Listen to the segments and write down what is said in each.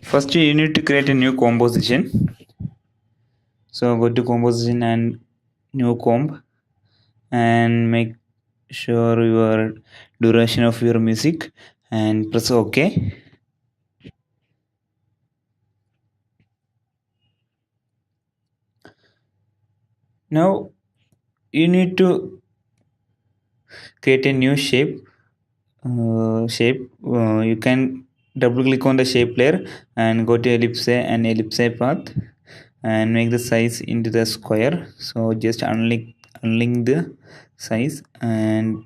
First you need to create a new composition. So go to composition and new comp and make sure your duration of your music and press OK. Now you need to create a new shape. You can double click on the shape layer and go to ellipse and ellipse path and make the size into the square. So just unlink the size and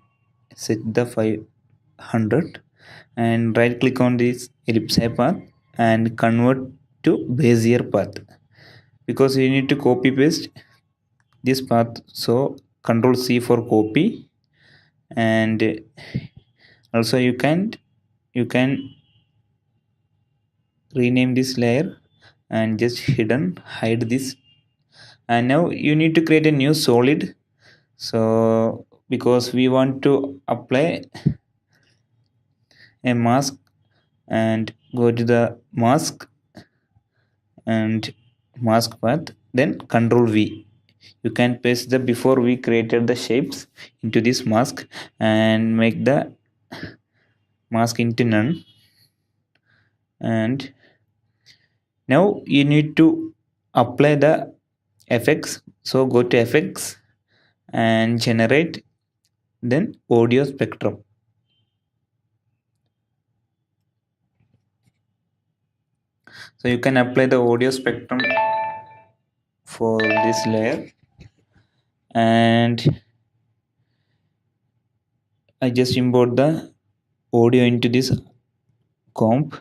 set the 500 and right click on this ellipse path and convert to bezier path, because you need to copy paste this path. So control C for copy, and also you can rename this layer and just hide this. And now you need to create a new solid. So because we want to apply a mask, and go to the mask and mask path, then control V. You can paste the before we created the shapes into this mask and make the mask into none. And now you need to apply the effects. So go to effects and generate, then audio spectrum. So you can apply the audio spectrum for this layer, and I just import the audio into this comp.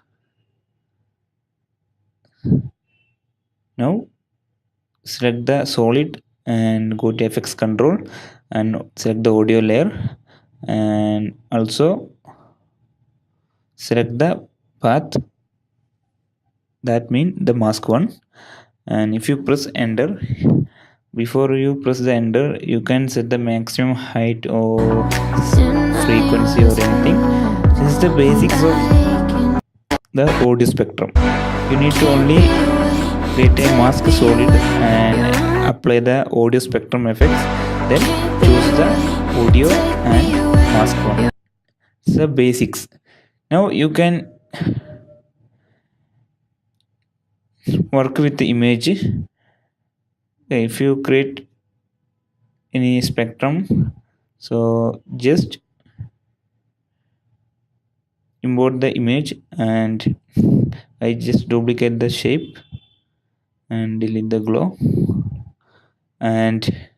Now select the solid and go to FX control and select the audio layer, and also select the path, that means the mask one. And if you press enter, before you press the enter, you can set the maximum height or frequency or anything. This is the basics of the audio spectrum. You need to only create a mask solid and apply the audio spectrum effects, then choose the audio and mask one. It's the basics. Now you can work with the image. If you create any spectrum, so just import the image, and I just duplicate the shape and delete the glow and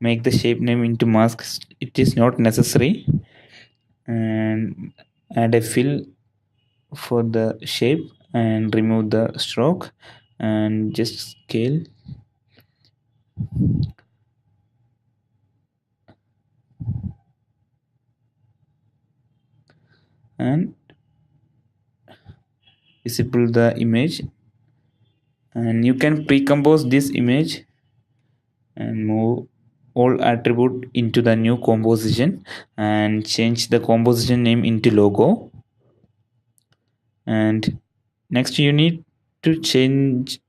make the shape name into mask. It is not necessary, and add a fill for the shape and remove the stroke and just scale. And disable the image, and you can pre-compose this image and move all attribute into the new composition and change the composition name into logo. And next you need to change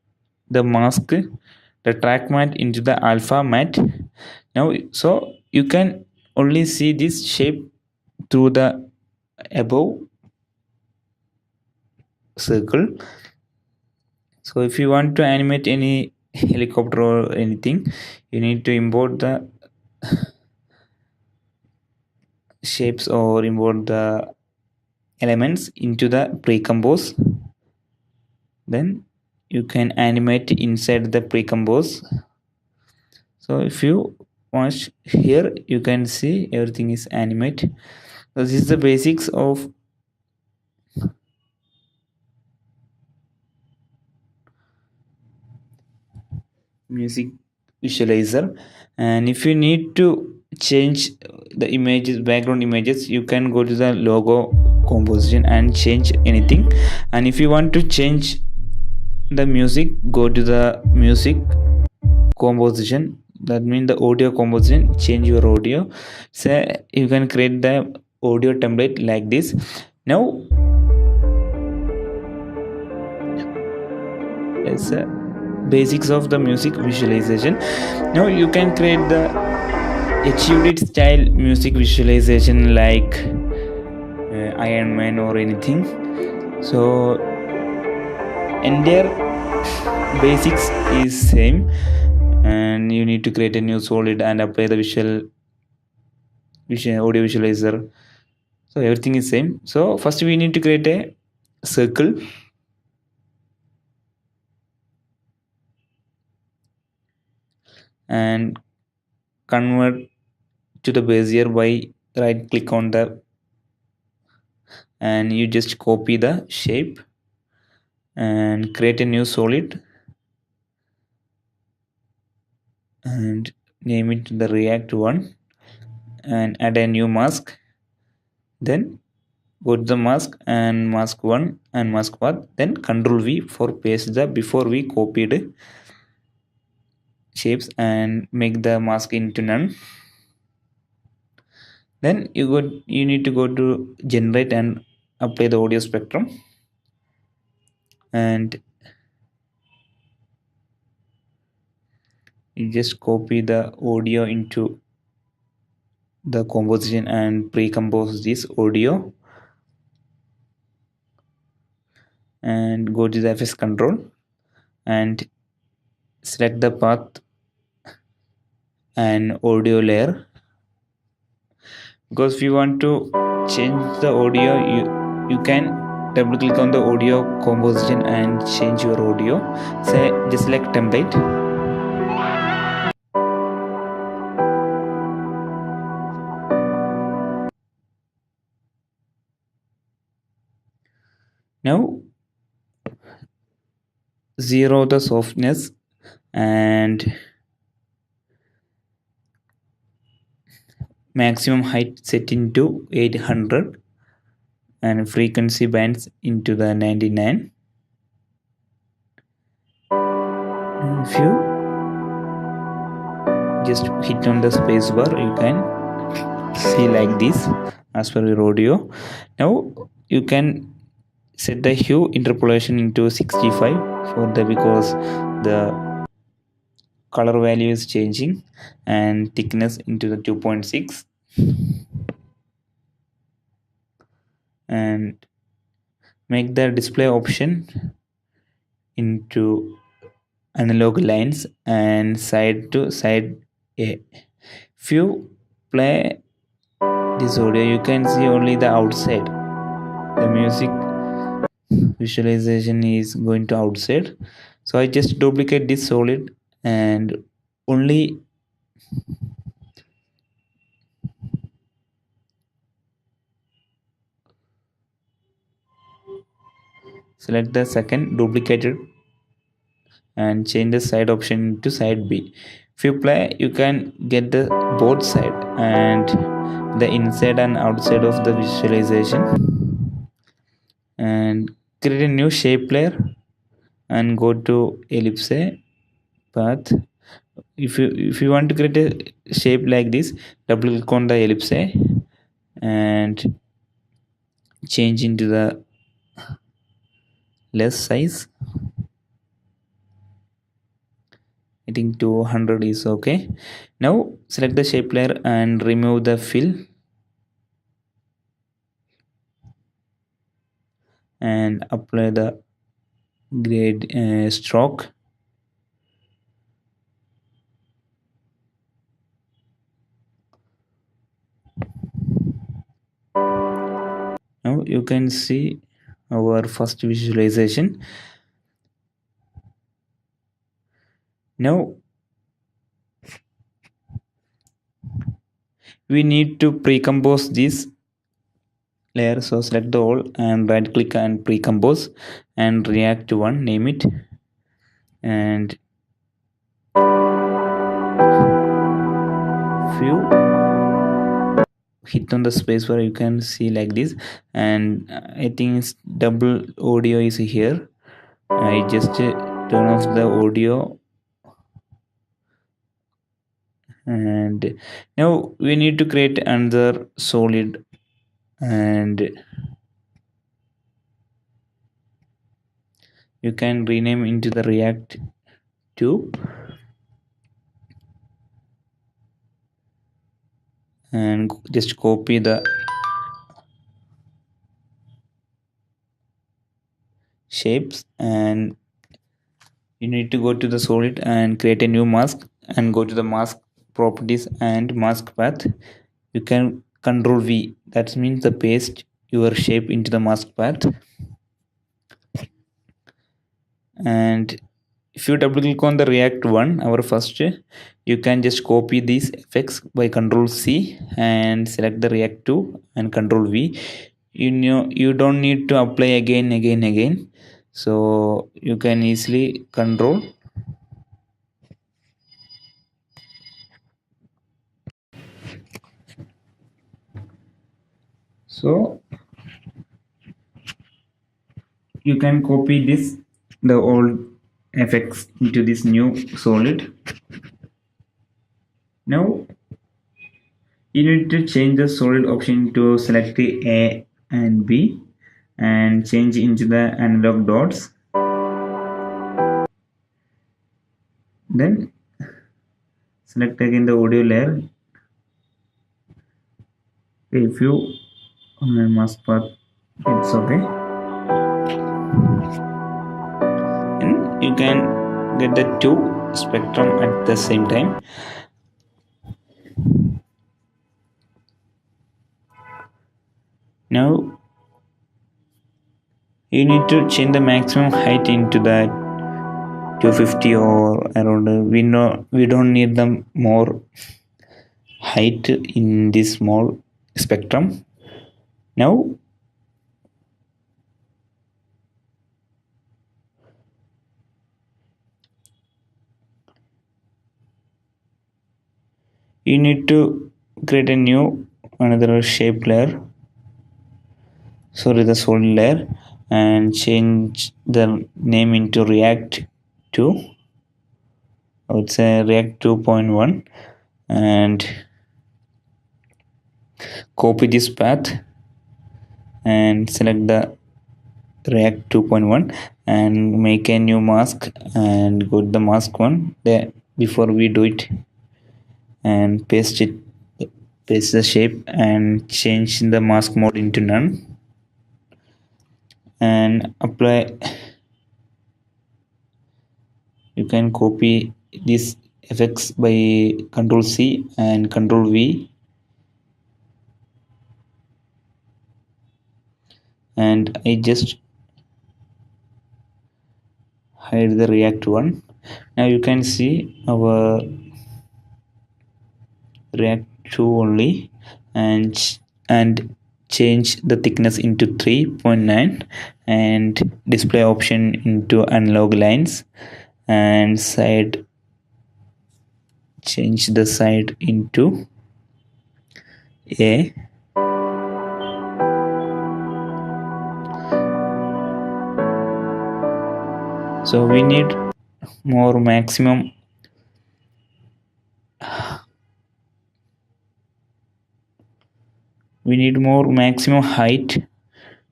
the mask, the track matte into the alpha matte. Now so you can only see this shape through the above circle. So if you want to animate any helicopter or anything, you need to import the shapes or import the elements into the pre-compose, then you can animate inside the pre-compose. So if you watch here, you can see everything is animate. So this is the basics of music visualizer. And if you need to change the images, background images, you can go to the logo composition and change anything. And if you want to change the music, go to the music composition, that means the audio composition, change your audio. So you can create the audio template like this. Now as a basics of the music visualization. Now you can create the achieved style music visualization like Iron Man or anything. So entire basics is same, and you need to create a new solid and apply the visual audio visualizer. So everything is same. So first we need to create a circle, and convert to the bezier by right click on the, and you just copy the shape and create a new solid and name it the react one, and add a new mask. Then go to the mask and mask 1 and mask path, then control V for paste the before we copied shapes and make the mask into none. Then you need to go to generate and apply the audio spectrum, and you just copy the audio into the composition and pre-compose this audio, and go to the FS control and select the path and audio layer, because if you want to change the audio, you can double click on the audio composition and change your audio. Say just select template. Now zero the softness and maximum height set into 800 and frequency bands into the 99. And if you just hit on the space bar, you can see like this as per your audio. Now you can set the hue interpolation into 65 for the, because the color value is changing, and thickness into the 2.6, and make the display option into analog lines and side to side A. If you play this audio, you can see only the outside. The music visualization is going to outside. So I just duplicate this solid and only select the second duplicated and change the side option to side B. If you play, you can get the both side and the inside and outside of the visualization, and create a new shape layer and go to ellipse path. If you want to create a shape like this, double click on the ellipse and change into the less size. I think 200 is okay. Now select the shape layer and remove the fill and apply the grade stroke. Now you can see our first visualization. Now we need to pre-compose this layer, so select the all and right click and pre-compose and react one, name it, and if you hit on the space where you can see like this, and I think it's double audio is here. I just turn off the audio, and now we need to create another solid, and you can rename into the React 2 and just copy the shapes, and you need to go to the solid and create a new mask and go to the mask properties and mask path. You can control V, that means the paste your shape into the mask path. And if you double click on the React one, our first, you can just copy these effects by Control C and select the React 2 and Control V. You don't need to apply again. So you can easily control. So you can copy this the old effects into this new solid. Now you need to change the solid option to select the A and B and change into the analog dots. Then select again the audio layer. If you mask path, it's okay. And you can get the two spectrum at the same time. Now you need to change the maximum height into that 250 or around. We don't need the more height in this small spectrum. Now you need to create a new another shape layer, sorry, the solid layer, and change the name into React 2. I would say React 2.1 and copy this path and select the React 2.1 and make a new mask and go to the mask one there before we do it, and paste the shape and change the mask mode into none and apply. You can copy these effects by Control C and Control V, and I just hide the React one. Now you can see our React 2 only, and change the thickness into 3.9 and display option into analog lines, and side, change the side into A. So we need more maximum height.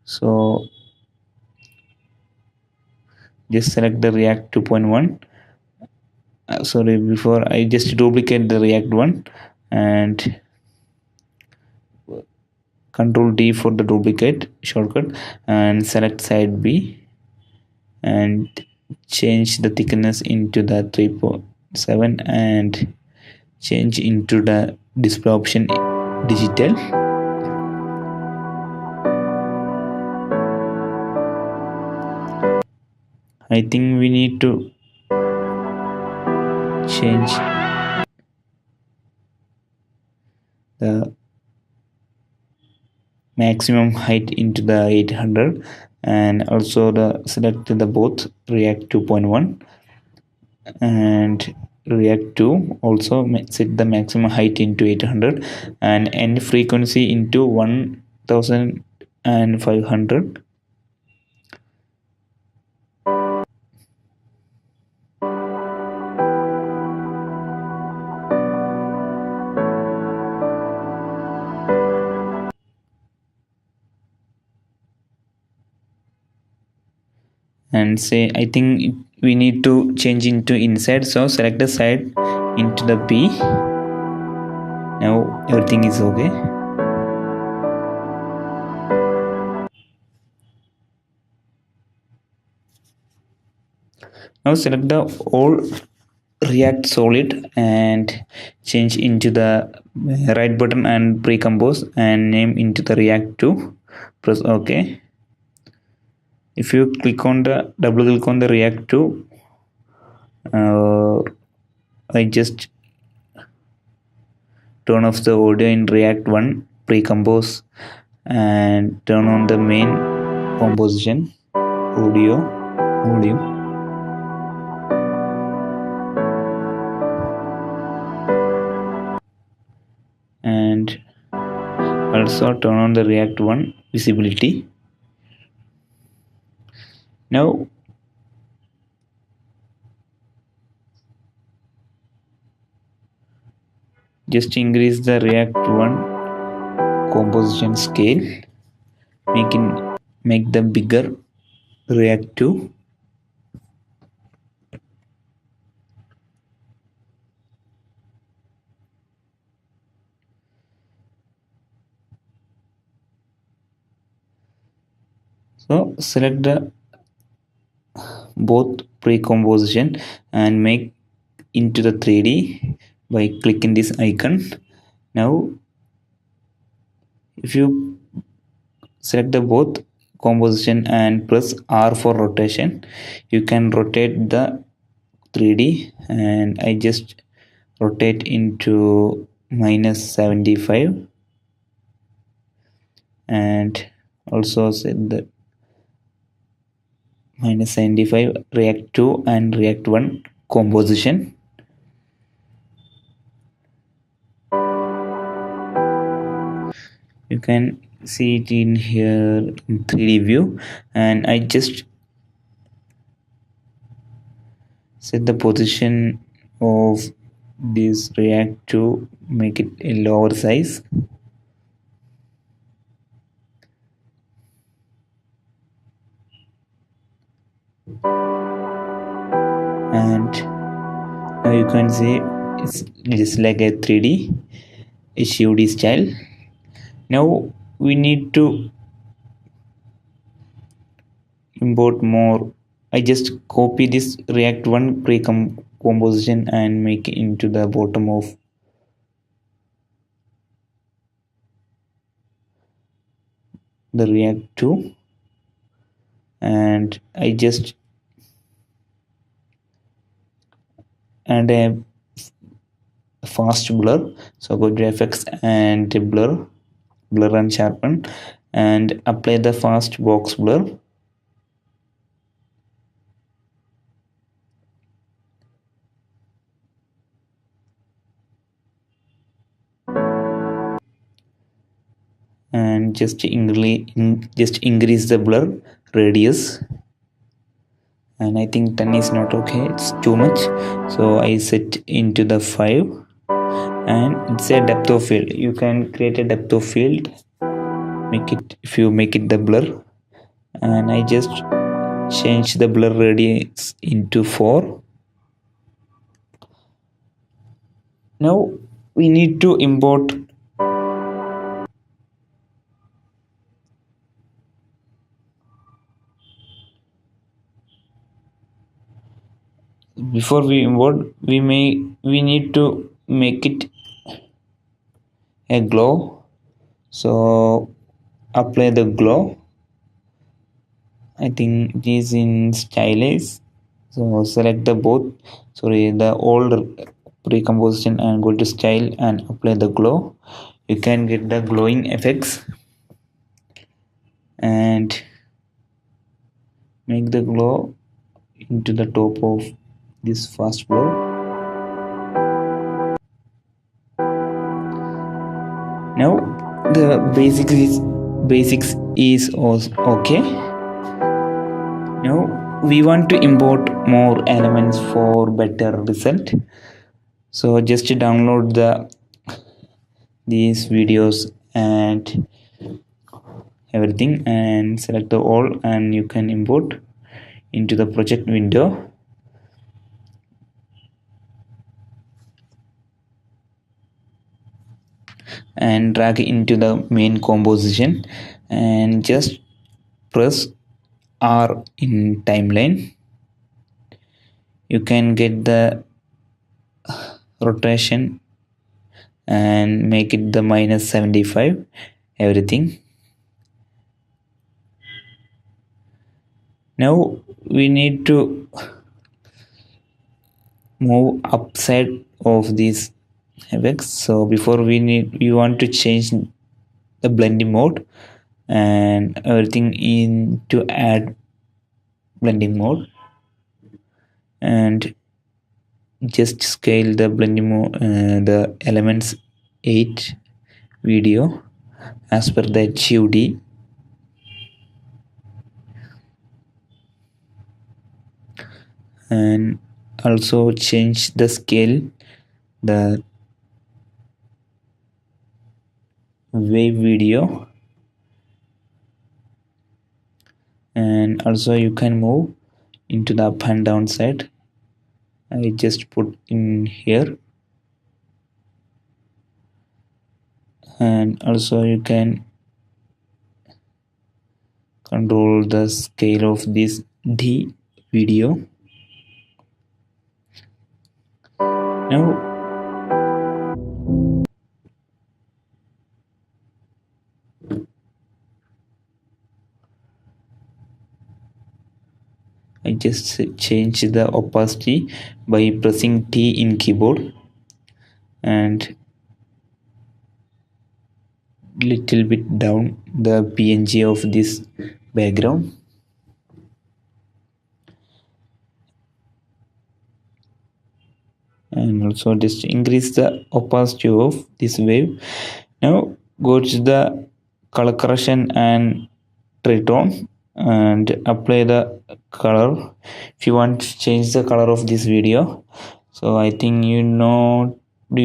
So just select the React 2.1. Sorry, before I just duplicate the React one and Control D for the duplicate shortcut and select side B and change the thickness into the 3.7 and change into the display option digital. I think we need to change the maximum height into the 800 and also the select the both React 2.1 and React 2 also set the maximum height into 800 and end frequency into 1500. and say I think we need to change into inside, so select the side into the P. Now everything is okay. Now select the all React solid and change into the right button and pre-compose and name into the React 2. Press OK. If you click on the double click on the React 2, I just turn off the audio in React 1 pre-compose and turn on the main composition audio volume. And also turn on the React 1 visibility. Now just increase the React 1 composition scale, make the bigger React 2. So select the both pre-composition and make into the 3D by clicking this icon. Now if you select the both composition and press R for rotation, you can rotate the 3D, and I just rotate into -75 and also set the -75 React 2 and React 1 composition. You can see it in here in 3D view, and I just set the position of this React to make it a lower size. And now you can see it's just like a 3D HUD style. Now we need to import more. I just copy this React 1 pre-composition and make it into the bottom of the React 2, and I just add a fast blur. So go to effects and blur and sharpen and apply the fast box blur. And just increase the blur radius, and I think 10 is not okay, it's too much, so I set into the 5. And it's a depth of field. You can create a depth of field, make it the blur, and I just change the blur radius into 4. Now we need to import before we import we need to make it a glow, so apply the glow. I think it is in stylize, so select the old pre-composition and go to style and apply the glow. You can get the glowing effects and make the glow into the top of this fast glow. Now the basics is also okay. Now we want to import more elements for better result, so just download these videos and everything and select the all, and you can import. into the project window, and drag into the main composition, and just press R in timeline. You can get the rotation and make it the -75 everything. Now we need to move upside of these effects. So before we want to change the blending mode and everything into add blending mode, and just scale the blending mode, the elements 8 video as per the HUD, and also change the scale, the wave video, and also you can move into the up and down side. I just put in here, and also you can control the scale of this D video. Now I just change the opacity by pressing T in keyboard, and little bit down the PNG of this background, and also just increase the opacity of this wave. Now go to the color correction and tritone and apply the color. If you want to change the color of this video, so I think you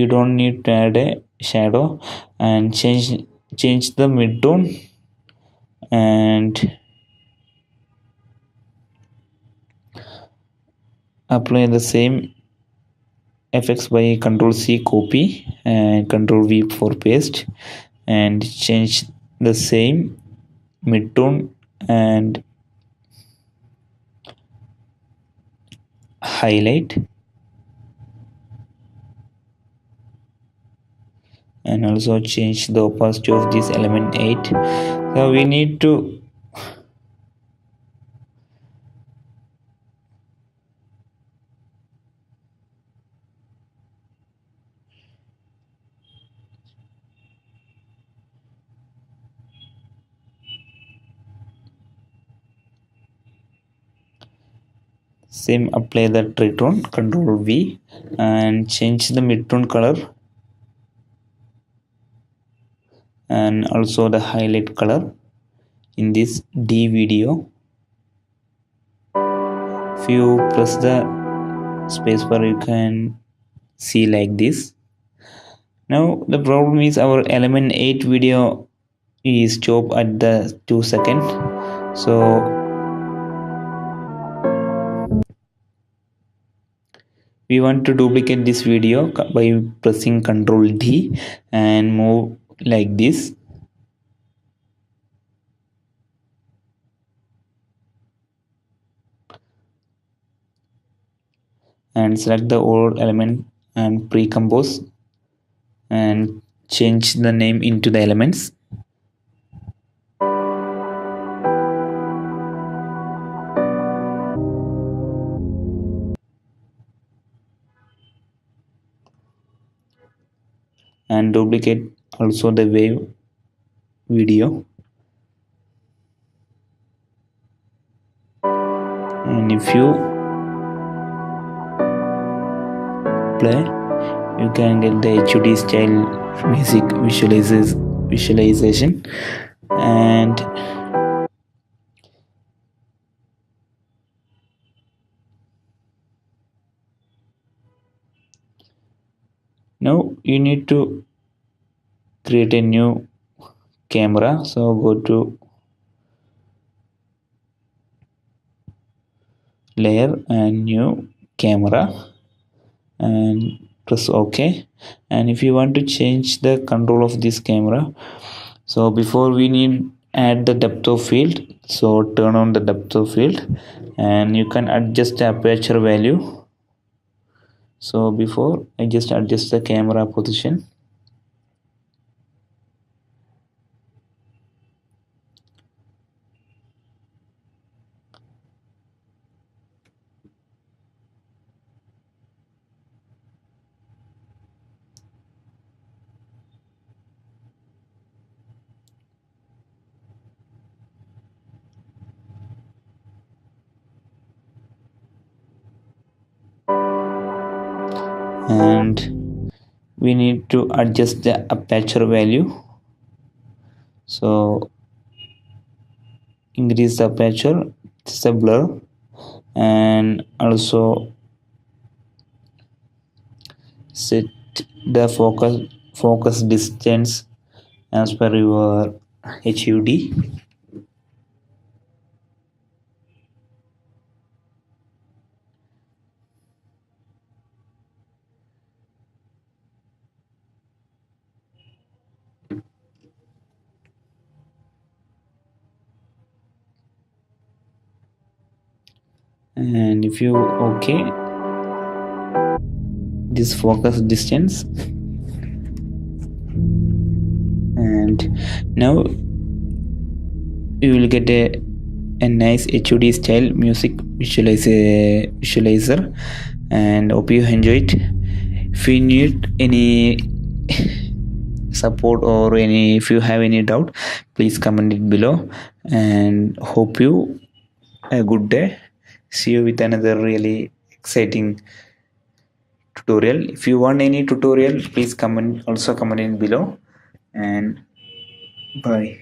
don't need to add a shadow, and change the mid-tone, and apply the same effects by Control C copy and Control V for paste, and change the same mid-tone and highlight, and also change the opacity of this element 8. So we need to same apply the tritone, Control V, and change the mid-tone color, and also the highlight color in this D video. If you press the spacebar, you can see like this. Now the problem is our element 8 video is stopped at the 2 second. So we want to duplicate this video by pressing Ctrl D and move like this. And select the old element and pre-compose and change the name into the elements. And duplicate also the wave video. And if you play, you can get the HUD style music visualization. And now you need to create a new camera. So go to layer and new camera and press ok. And if you want to change the control of this camera, so before we need add the depth of field, so turn on the depth of field and you can adjust the aperture value. So before I just adjust the camera position, and we need to adjust the aperture value. So increase the aperture, it's a blur, and also set the focus distance as per your HUD. And if you okay this focus distance, and now you will get a nice HUD style music visualizer, and hope you enjoy it. If you need any support or any, if you have any doubt, please comment it below, and hope you a good day. See you with another really exciting tutorial. If you want any tutorial, please comment, also comment in below, and bye.